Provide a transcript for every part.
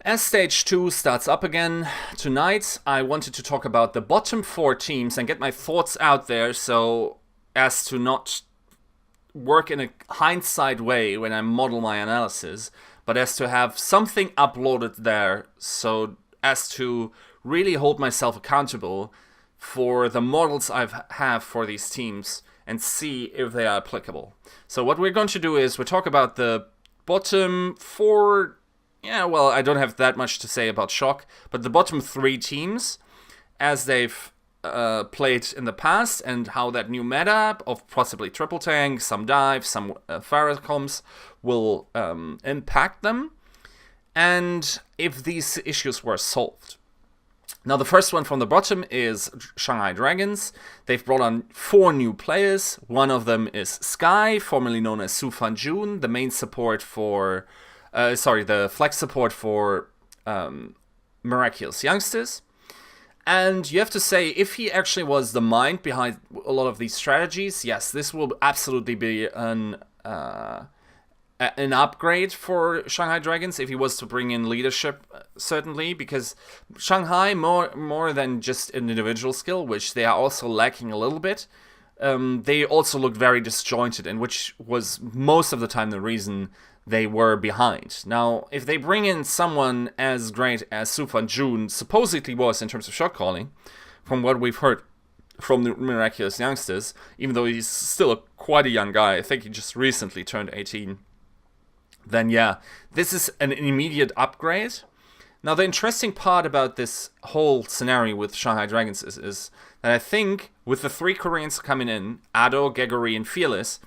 As Stage 2 starts up again tonight, I wanted to talk about the bottom 4 teams and get my thoughts out there so as to not work in a hindsight way when I model my analysis, but as to have something uploaded there so as to really hold myself accountable for the models I have for these teams and see if they are applicable. So what we're going to do is we talk about the bottom 4. Yeah, well, I don't have that much to say about Shock, but the bottom 3 teams as they've played in the past and how that new meta of possibly triple tank, some dive, some Pharaohs will impact them, and if these issues were solved. Now, the first one from the bottom is Shanghai Dragons. They've brought on 4 new players. One of them is Sky, formerly known as Su Fanjun, the main support for, the flex support for Miraculous Youngsters. And you have to say, if he actually was the mind behind a lot of these strategies, yes, this will absolutely be an upgrade for Shanghai Dragons if he was to bring in leadership, certainly, because Shanghai, more than just an individual skill, which they are also lacking a little bit, they also looked very disjointed, and which was most of the time the reason they were behind. Now, if they bring in someone as great as Su Fanjun supposedly was in terms of shot calling, from what we've heard from the Miraculous Youngsters, even though he's still quite a young guy, I think he just recently turned 18, then yeah, this is an immediate upgrade. Now, the interesting part about this whole scenario with Shanghai Dragons is that I think with the 3 Koreans coming in, Ado, Gregory, and Fearless,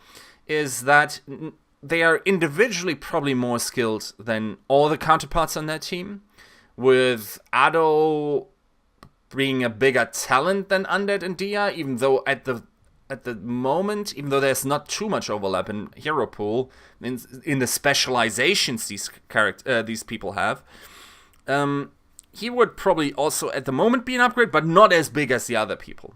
is that they are individually probably more skilled than all the counterparts on their team, with Ado being a bigger talent than Undead and Dia, even though at the moment, even though there's not too much overlap in hero pool, in the specializations these people have, he would probably also at the moment be an upgrade, but not as big as the other people.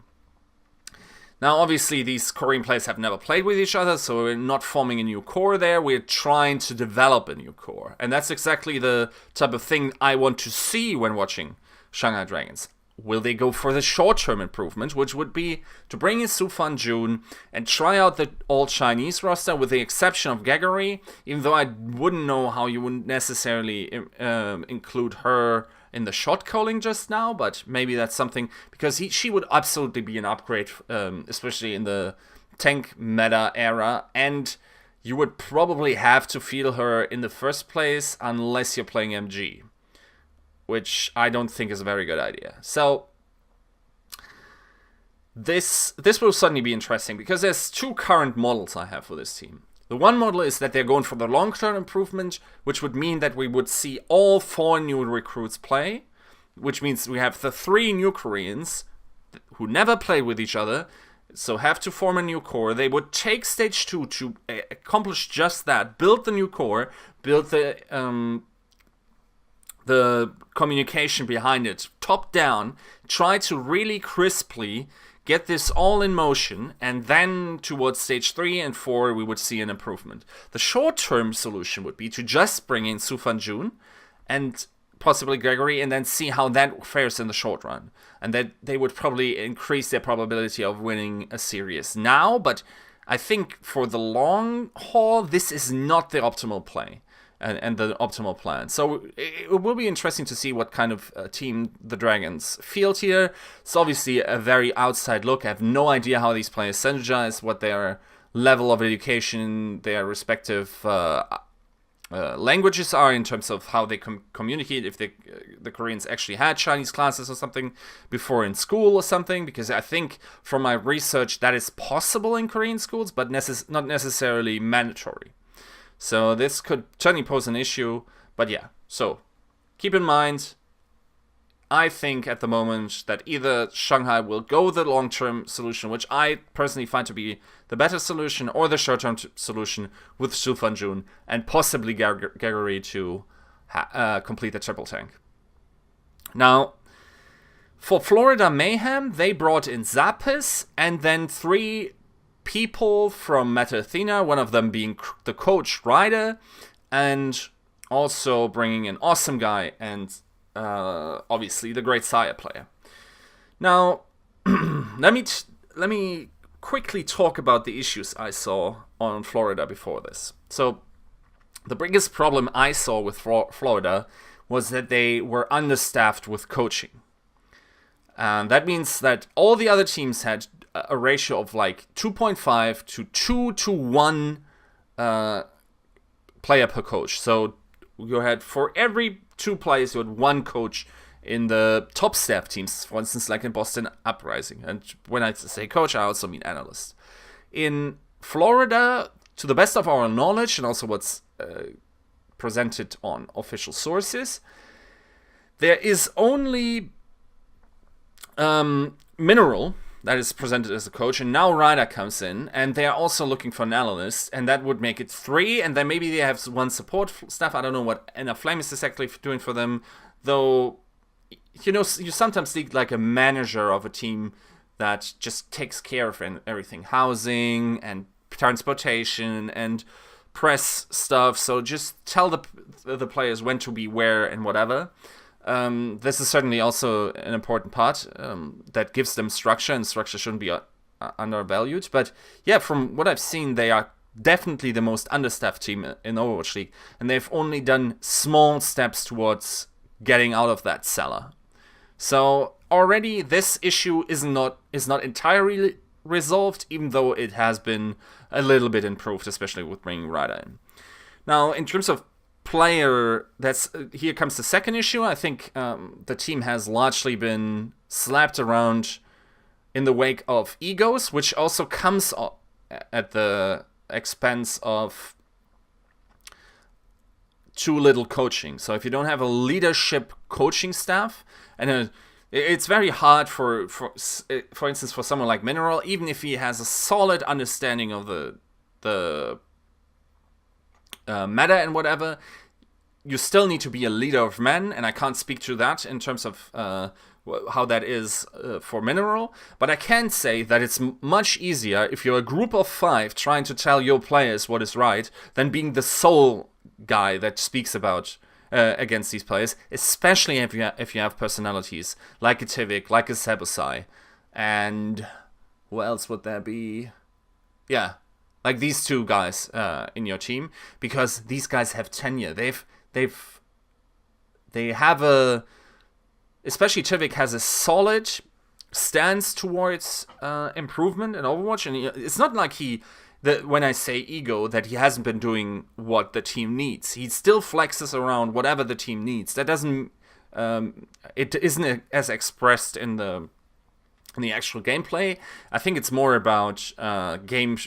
Now, obviously, these Korean players have never played with each other, so we're not forming a new core there. We're trying to develop a new core. And that's exactly the type of thing I want to see when watching Shanghai Dragons. Will they go for the short-term improvement, which would be to bring in Su Fanjun and try out the all-Chinese roster with the exception of Gregory, even though I wouldn't know how you wouldn't necessarily include her in the shot calling just now, but maybe that's something, because she would absolutely be an upgrade, especially in the tank meta era, and you would probably have to feel her in the first place unless you're playing MG, which I don't think is a very good idea. So this will certainly be interesting, because there's 2 current models I have for this team. The one model is that they're going for the long-term improvement, which would mean that we would see all 4 new recruits play, which means we have the 3 new Koreans who never played with each other, so have to form a new core. They would take Stage 2 to accomplish just that, build the new core, build the communication behind it, top down, try to really crisply get this all in motion, and then towards Stage 3 and 4 we would see an improvement. The short-term solution would be to just bring in Su Fanjun and possibly Gregory, and then see how that fares in the short run. And that they would probably increase their probability of winning a series now, but I think for the long haul, this is not the optimal play and the optimal plan. So it will be interesting to see what kind of team the Dragons field here. It's obviously a very outside look. I have no idea how these players synergize, what their level of education, their respective languages are in terms of how they communicate, if the Koreans actually had Chinese classes or something before in school or something, because I think from my research that is possible in Korean schools, but not necessarily mandatory. So this could certainly pose an issue, but yeah, so keep in mind, I think at the moment that either Shanghai will go the long-term solution, which I personally find to be the better solution, or the short-term solution with Su Fanjun and possibly Gregory to complete the triple tank. Now, for Florida Mayhem, they brought in Zappis and then 3 people from Meta Athena, one of them being the coach Ryder, and also bringing in Awesome Guy and obviously the great Saya player. Now, let me quickly talk about the issues I saw on Florida before this. So, the biggest problem I saw with Florida was that they were understaffed with coaching. And that means that all the other teams had a ratio of like 2.5 to 2 to 1 player per coach. So you had, for every 2 players, you had 1 coach in the top staff teams, for instance, like in Boston Uprising. And when I say coach, I also mean analyst. In Florida, to the best of our knowledge, and also what's presented on official sources, there is only Mineral that is presented as a coach, and now Ryder comes in, and they are also looking for an analyst, and that would make it 3, and then maybe they have 1 support staff. I don't know what Anna Flame is exactly doing for them, though. You know, you sometimes need like a manager of a team that just takes care of everything, housing and transportation and press stuff. So just tell the players when to be where and whatever. This is certainly also an important part that gives them structure, and structure shouldn't be undervalued. But yeah, from what I've seen, they are definitely the most understaffed team in Overwatch League, and they've only done small steps towards getting out of that cellar. So already this issue is not entirely resolved, even though it has been a little bit improved, especially with bringing Ryder in. Now, in terms of player, here comes the second issue. I think the team has largely been slapped around in the wake of egos, which also comes at the expense of too little coaching. So if you don't have a leadership coaching staff, and it's very hard for instance, for someone like Mineral, even if he has a solid understanding of the meta and whatever, you still need to be a leader of men, and I can't speak to that in terms of how that is for Mineral, but I can say that it's much easier if you're a group of 5 trying to tell your players what is right than being the sole guy that speaks about against these players, especially if you have personalities like a Tivik, like a Sebasai, and who else would there be? Yeah, like these 2 guys in your team, because these guys have tenure. They have a, especially Tivik has a solid stance towards improvement in Overwatch, and it's not like when I say ego, that he hasn't been doing what the team needs. He still flexes around whatever the team needs. That doesn't, it isn't as expressed in the actual gameplay. I think it's more about game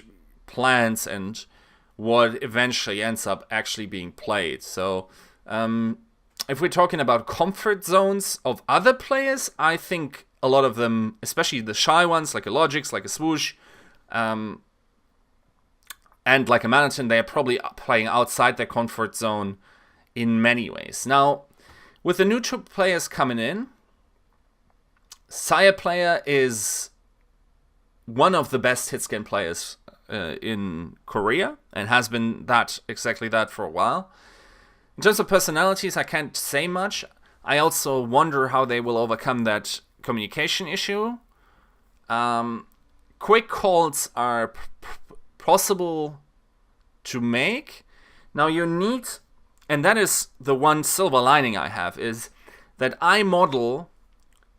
plans and what eventually ends up actually being played. So, if we're talking about comfort zones of other players, I think a lot of them, especially the shy ones, like a Logix, like a Swoosh, and like a Manatin, they are probably playing outside their comfort zone in many ways. Now, with the new 2 players coming in, Saya player is one of the best hitscan players in Korea, and has been exactly that for a while. In terms of personalities, I can't say much. I also wonder how they will overcome that communication issue. Quick calls are possible to make. Now you need, and that is the one silver lining I have, is that I model,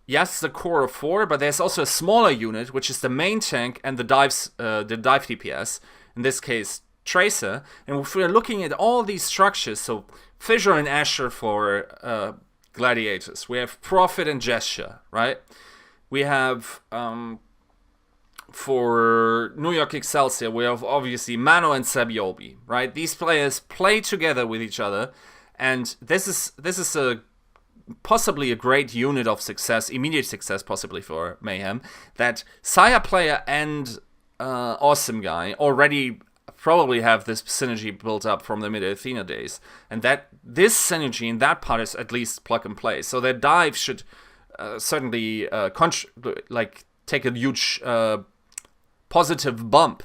yes, the core of 4, but there's also a smaller unit, which is the main tank and the dive DPS, in this case Tracer. And if we're looking at all these structures, so Fissure and Asher for Gladiators, we have Prophet and Gesture, right? We have for New York Excelsior, we have obviously Mano and Sabiobi, right? These players play together with each other, and this is possibly a great unit of success, immediate success possibly for Mayhem, that Saya player and Awesome Guy already probably have this synergy built up from the Mid-Athena days, and that this synergy in that part is at least plug and play. So their dive should certainly take a huge positive bump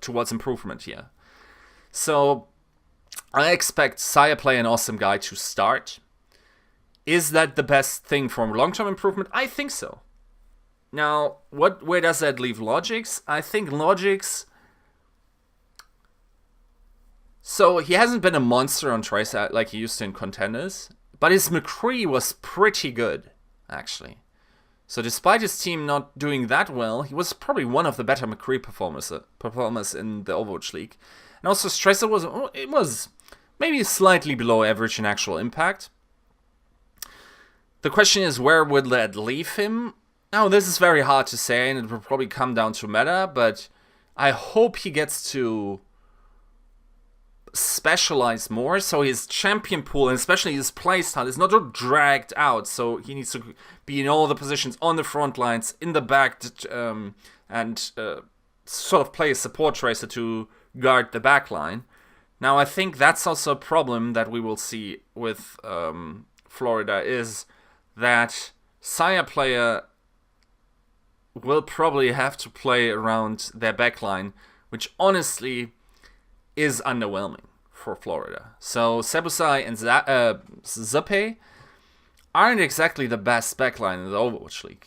towards improvement here. So I expect Saya Play and Awesome Guy to start. Is that the best thing for long-term improvement? I think so. Now, where does that leave Logix? I think Logix... So, he hasn't been a monster on Trace like he used to in Contenders, but his McCree was pretty good, actually. So, despite his team not doing that well, he was probably one of the better McCree performers in the Overwatch League. And also, Stresser was maybe slightly below average in actual impact. The question is, where would that leave him? Now, this is very hard to say, and it will probably come down to meta, but I hope he gets to specialize more, so his champion pool, and especially his playstyle, is not dragged out, so he needs to be in all the positions, on the front lines, in the back, and sort of play a support tracer to guard the back line. Now, I think that's also a problem that we will see with Florida, is that Saya player will probably have to play around their backline, which honestly is underwhelming for Florida. So Sebusai and Zape aren't exactly the best backline in the Overwatch League.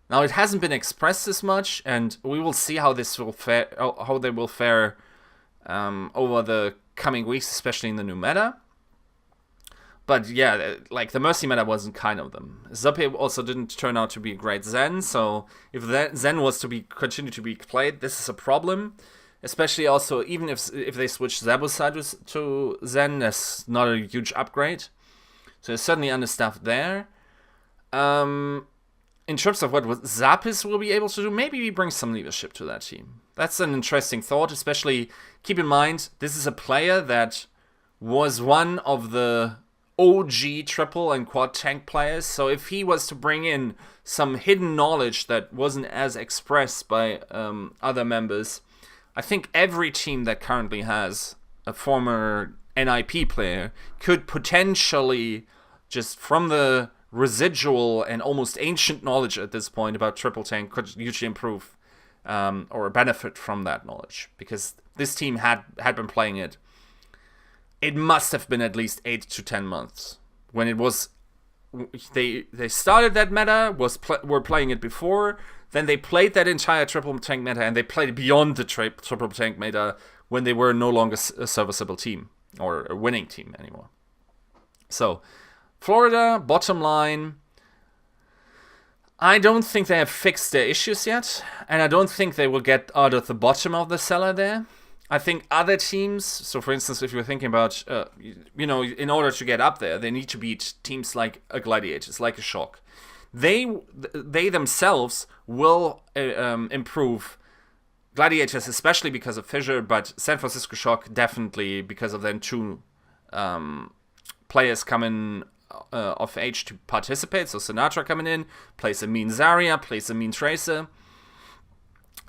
Now, it hasn't been expressed as much, and we will see how this will fare, how they will fare over the coming weeks, especially in the new meta. But yeah, like the Mercy meta wasn't kind of them. Zape also didn't turn out to be a great Zen, so if that Zen was to continue to be played, this is a problem. Especially also, even if they switch Zabusai to Zen, that's not a huge upgrade. So there's certainly understaffed there. In terms of what Zapis will be able to do, maybe we bring some leadership to that team. That's an interesting thought, especially keep in mind, this is a player that was one of the OG triple and quad tank players, so if he was to bring in some hidden knowledge that wasn't as expressed by other members, I think every team that currently has a former NIP player could potentially, just from the residual and almost ancient knowledge at this point about triple tank, could hugely improve or benefit from that knowledge, because this team had been playing it. It must have been at least 8 to 10 months when it was. They started that meta, were playing it before, then they played that entire triple tank meta, and they played beyond the triple tank meta when they were no longer a serviceable team or a winning team anymore. So, Florida, bottom line, I don't think they have fixed their issues yet, and I don't think they will get out of the bottom of the cellar there. I think other teams, so for instance, if you're thinking about, in order to get up there, they need to beat teams like a Gladiators, like a Shock. They themselves will improve Gladiators, especially because of Fissure, but San Francisco Shock definitely because of then two players coming of age to participate. So Sinatra coming in, plays a mean Zarya, plays a mean Tracer.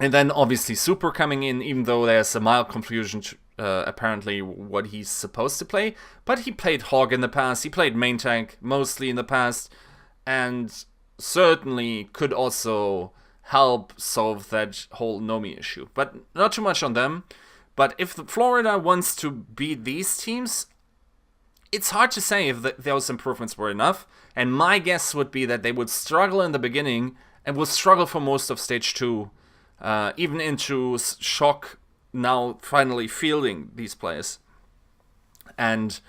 And then obviously Super coming in, even though there's a mild confusion apparently what he's supposed to play. But he played Hog in the past, he played main tank mostly in the past, and certainly could also help solve that whole Nomi issue. But not too much on them. But if Florida wants to beat these teams, it's hard to say if those improvements were enough. And my guess would be that they would struggle in the beginning and will struggle for most of Stage 2. Even into Shock now finally fielding these players. And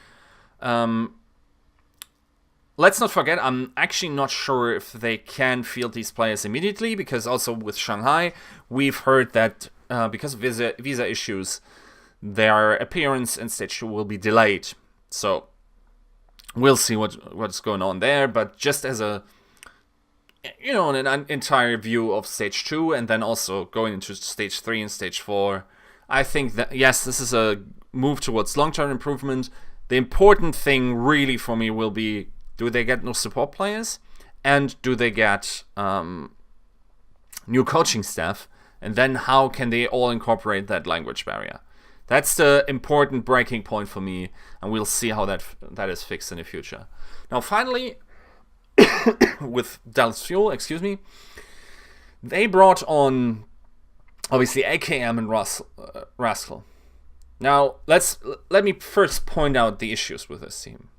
let's not forget, I'm actually not sure if they can field these players immediately, because also with Shanghai, we've heard that because of visa issues, their appearance in Stage 2 will be delayed. So we'll see what's going on there, but just as an entire view of Stage 2 and then also going into Stage 3 and Stage 4, I think that, yes, this is a move towards long-term improvement. The important thing really for me will be, do they get no support players? And do they get new coaching staff? And then how can they all incorporate that language barrier? That's the important breaking point for me, and we'll see how that is fixed in the future. Now, finally, with Dallas Fuel, they brought on, obviously, AKM and Rascal. Now, let me first point out the issues with this team.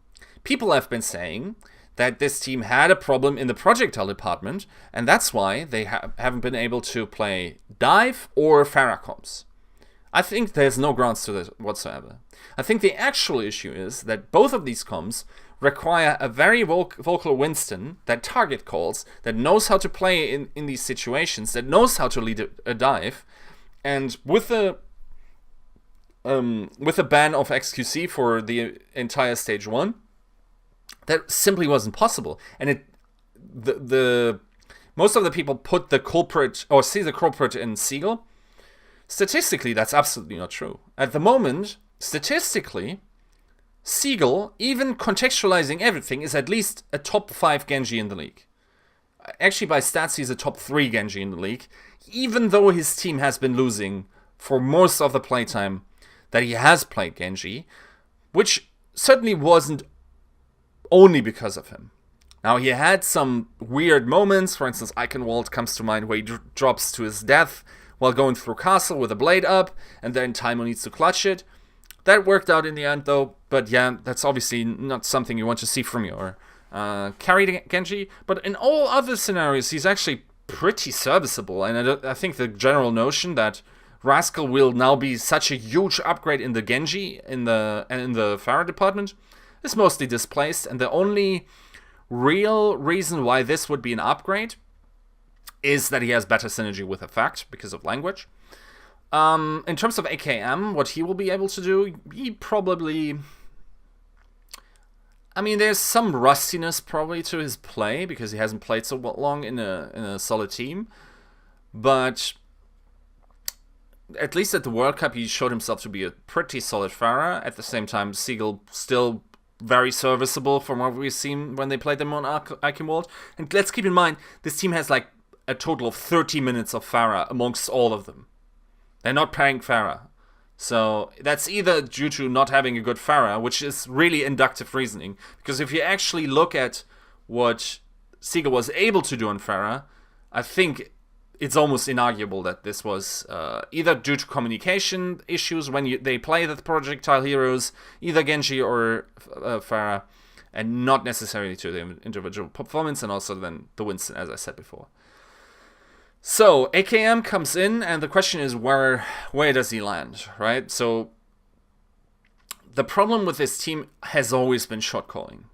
People have been saying that this team had a problem in the projectile department, and that's why they haven't been able to play dive or Farah comps. I think there's no grounds to this whatsoever. I think the actual issue is that both of these comps require a very vocal Winston that target calls, that knows how to play in these situations, that knows how to lead a dive, and with a ban of XQC for the entire stage 1, that simply wasn't possible. And the most of the people put the culprit, or see the culprit in Siegel. Statistically, that's absolutely not true. At the moment, statistically, Siegel, even contextualizing everything, is at least a top 5 Genji in the league. Actually, by stats, he's a top 3 Genji in the league, even though his team has been losing for most of the playtime that he has played Genji, which certainly wasn't only because of him. Now, he had some weird moments. For instance, Eichenwald comes to mind, where he drops to his death while going through castle with a blade up, and then Taimo needs to clutch it. That worked out in the end, though, but yeah, that's obviously not something you want to see from your carry Genji. But in all other scenarios, he's actually pretty serviceable, and I think the general notion that Rascal will now be such a huge upgrade in the Genji and in the Farah department is mostly displaced, and the only real reason why this would be an upgrade is that he has better synergy with Effect because of language. In terms of AKM, what he will be able to do, he probably... I mean, there's some rustiness probably to his play because he hasn't played so long in a solid team, but at least at the World Cup, he showed himself to be a pretty solid Farah. At the same time, Siegel still very serviceable from what we've seen when they played them on Eichenwald. And let's keep in mind, this team has like a total of 30 minutes of Farah amongst all of them. They're not playing Farah. So that's either due to not having a good Farah, which is really inductive reasoning. Because if you actually look at what Siegel was able to do on Farah, I think it's almost inarguable that this was either due to communication issues when they play the projectile heroes, either Genji or Farah, and not necessarily to the individual performance, and also then the Winston, as I said before. So AKM comes in, and the question is where does he land, right? So the problem with this team has always been shot calling.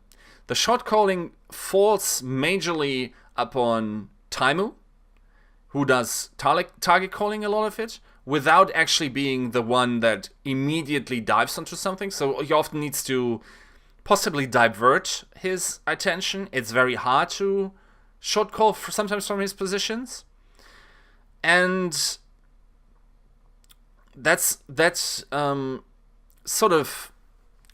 The shot calling falls majorly upon Taimo, who does target calling a lot of it, without actually being the one that immediately dives onto something. So he often needs to possibly divert his attention. It's very hard to shot call sometimes from his positions. And that's sort of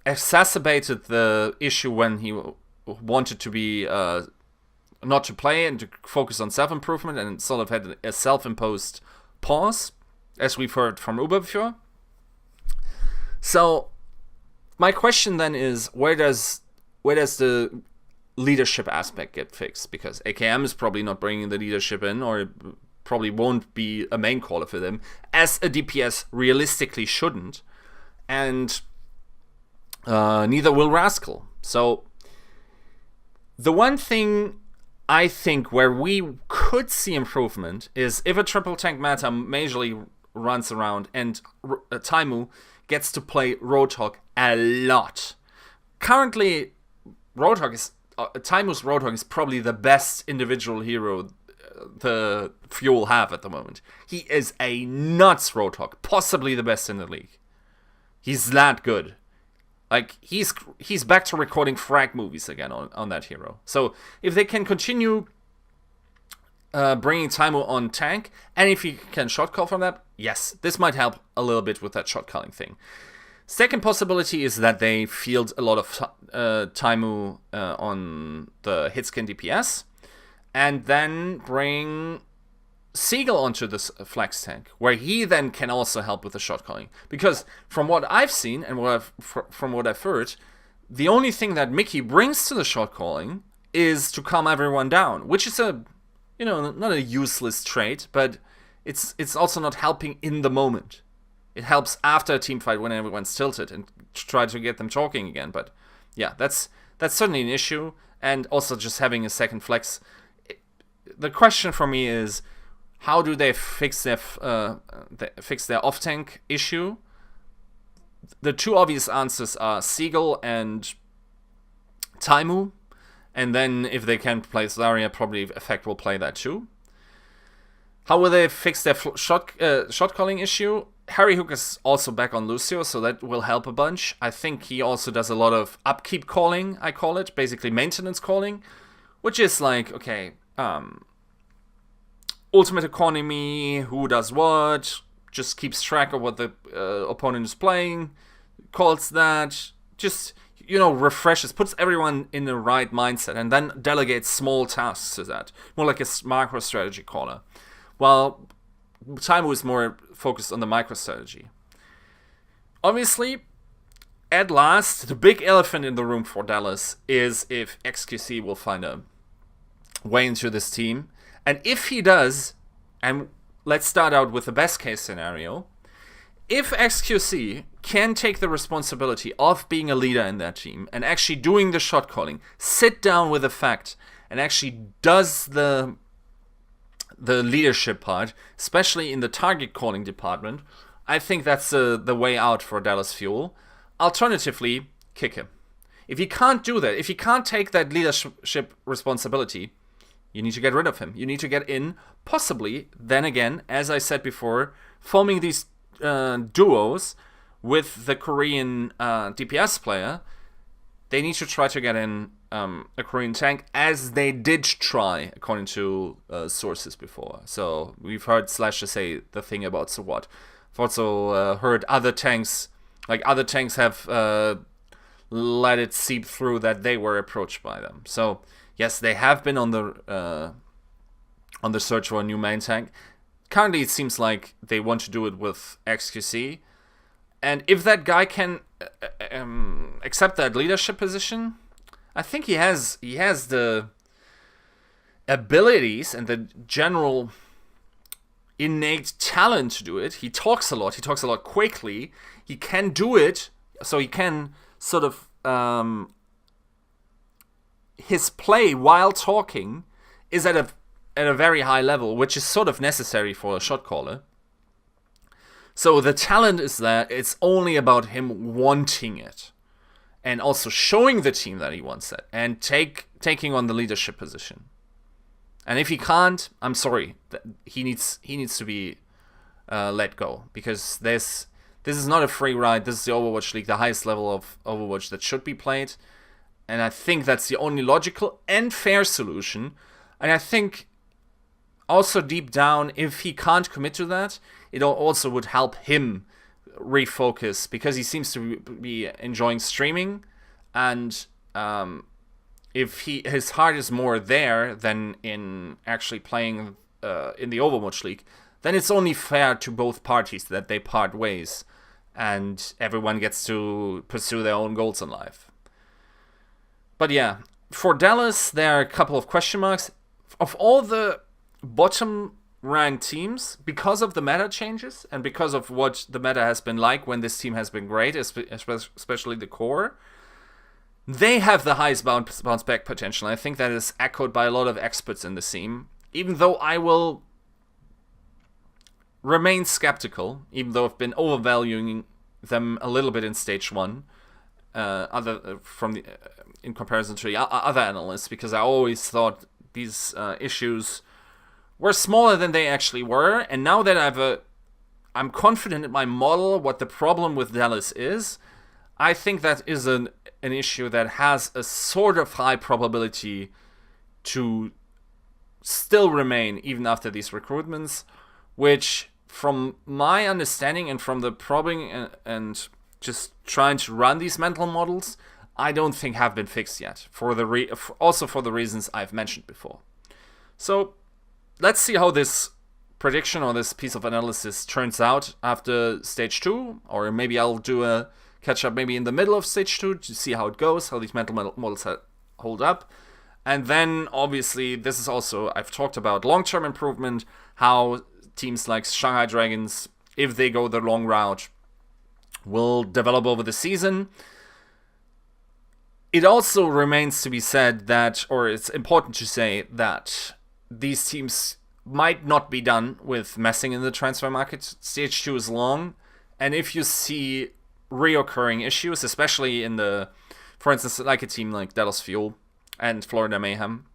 exacerbated the issue when he wanted to be not to play and to focus on self-improvement, and sort of had a self-imposed pause, as we've heard from Uber before. So my question then is, where does the leadership aspect get fixed? Because AKM is probably not bringing the leadership in, or probably won't be a main caller for them, as a DPS realistically shouldn't, and neither will Rascal. So the one thing I think where we could see improvement is if a triple tank meta majorly runs around and Taimo gets to play Roadhog a lot. Currently, Taimo's Roadhog is probably the best individual hero the Fuel have at the moment. He is a nuts Roadhog, possibly the best in the league. He's that good. Like, he's back to recording frag movies again on that hero. So if they can continue bringing Taimo on tank, and if he can shot call from that, yes, this might help a little bit with that shot calling thing. Second possibility is that they field a lot of Taimo on the hitscan DPS, and then bring Siegel onto this flex tank, where he then can also help with the shot calling. Because from what I've seen and from what I've heard, the only thing that Mickey brings to the shot calling is to calm everyone down, which is not a useless trait, but it's also not helping in the moment. It helps after a team fight when everyone's tilted and try to get them talking again. But yeah, that's certainly an issue. And also just having a second flex. The question for me is, how do they fix their off tank issue? The two obvious answers are Seagull and Taimu. And then if they can play Zarya, probably Effect will play that too. How will they fix their shot calling issue? Harry Hook is also back on Lucio, so that will help a bunch. I think he also does a lot of upkeep calling, I call it. Basically maintenance calling. Which is like, okay, ultimate economy, who does what, just keeps track of what the opponent is playing, calls that, just, refreshes, puts everyone in the right mindset, and then delegates small tasks to that. More like a macro strategy caller. While Taimu is more focused on the micro strategy. Obviously, at last, the big elephant in the room for Dallas is if XQC will find a way into this team. And if he does, and let's start out with the best case scenario, if XQC can take the responsibility of being a leader in that team and actually doing the shot calling, sit down with the fact, and actually does the leadership part, especially in the target calling department, I think that's the way out for Dallas Fuel. Alternatively, kick him. If he can't do that, if he can't take that leadership responsibility, you need to get rid of him. You need to get in, possibly, then again, as I said before, forming these duos with the Korean DPS player. They need to try to get in a Korean tank, as they did try, according to sources before. So we've heard Slasher say the thing about Swat. I've also heard other tanks have let it seep through that they were approached by them. So yes, they have been on the search for a new main tank. Currently, it seems like they want to do it with XQC. And if that guy can accept that leadership position, I think he has the abilities and the general innate talent to do it. He talks a lot. He talks a lot quickly. He can do it, so he can sort of his play while talking is at a very high level, which is sort of necessary for a shot caller. So the talent is there. It's only about him wanting it, and also showing the team that he wants it, and taking on the leadership position. And if he can't, I'm sorry, he needs to be let go, because this is not a free ride. This is the Overwatch League, the highest level of Overwatch that should be played, and I think that's the only logical and fair solution. And I think also deep down, if he can't commit to that, it also would help him refocus, because he seems to be enjoying streaming, and if his heart is more there than in actually playing in the Overwatch League, then it's only fair to both parties that they part ways, and everyone gets to pursue their own goals in life. But yeah, for Dallas, there are a couple of question marks. Of all the bottom-ranked teams, because of the meta changes and because of what the meta has been like when this team has been great, especially the core, they have the highest bounce back potential. I think that is echoed by a lot of experts in the scene, even though I will remain skeptical, even though I've been overvaluing them a little bit in stage 1, in comparison to the other analysts, because I always thought these issues were smaller than they actually were. And now that I'm confident in my model what the problem with Dallas is, I think that is an issue that has a sort of high probability to still remain even after these recruitments, which, from my understanding and from the probing and just trying to run these mental models, I don't think have been fixed yet, also for the reasons I've mentioned before. So let's see how this prediction or this piece of analysis turns out after stage 2, or maybe I'll do a catch up maybe in the middle of stage 2 to see how it goes, how these mental models hold up. And then obviously this is also, I've talked about long-term improvement, how teams like Shanghai Dragons if they go the long route, will develop over the season. It also remains to be said that, or it's important to say that these teams might not be done with messing in the transfer market. Stage 2 is long, and if you see reoccurring issues, especially in the, for instance, like a team like Dallas Fuel and Florida Mayhem,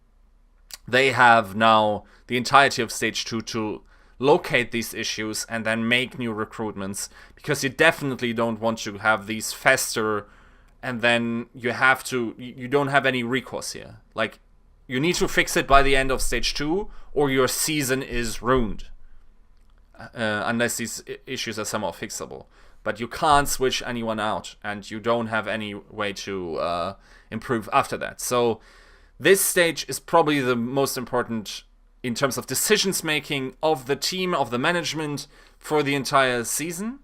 they have now the entirety of Stage 2 to locate these issues and then make new recruitments, because you definitely don't want to have these fester and then you don't have any recourse here. Like, you need to fix it by the end of Stage 2 or your season is ruined. Unless these issues are somehow fixable. But you can't switch anyone out, and you don't have any way to improve after that. So this stage is probably the most important in terms of decisions making of the team, of the management for the entire season.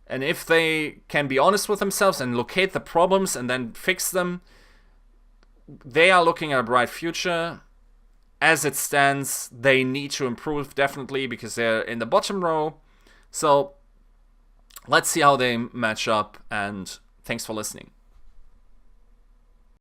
And if they can be honest with themselves and locate the problems and then fix them, they are looking at a bright future. As it stands, they need to improve definitely because they're in the bottom row. So let's see how they match up, and thanks for listening.